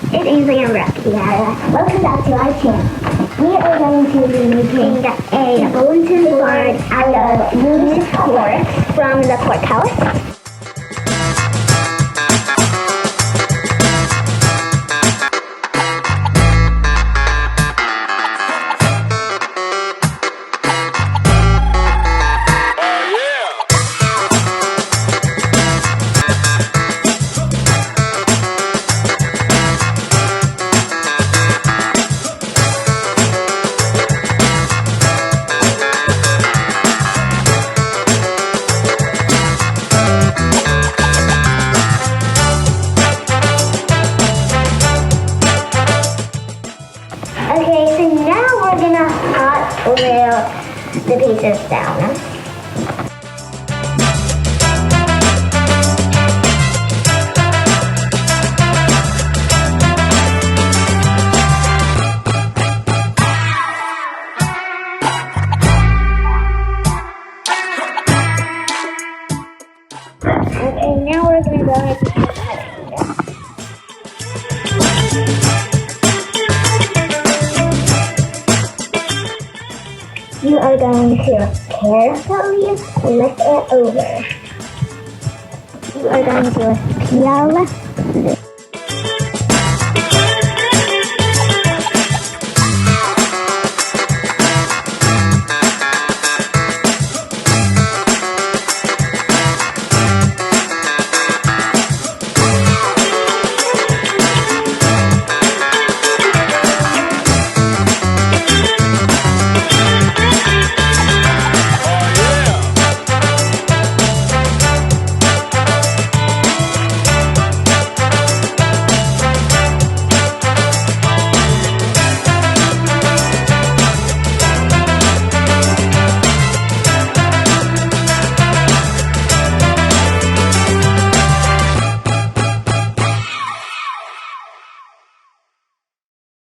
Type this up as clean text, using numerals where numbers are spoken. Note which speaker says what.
Speaker 1: It's Ainsley and Brooke. Yeah. Welcome back to our channel. We are going to be making a bulletin board out of used corks from the cork house. Okay, so now we're gonna hot glue the pieces down. Okay, now we're gonna go ahead and start cutting this. You are going to carefully flip it over. You are going to peel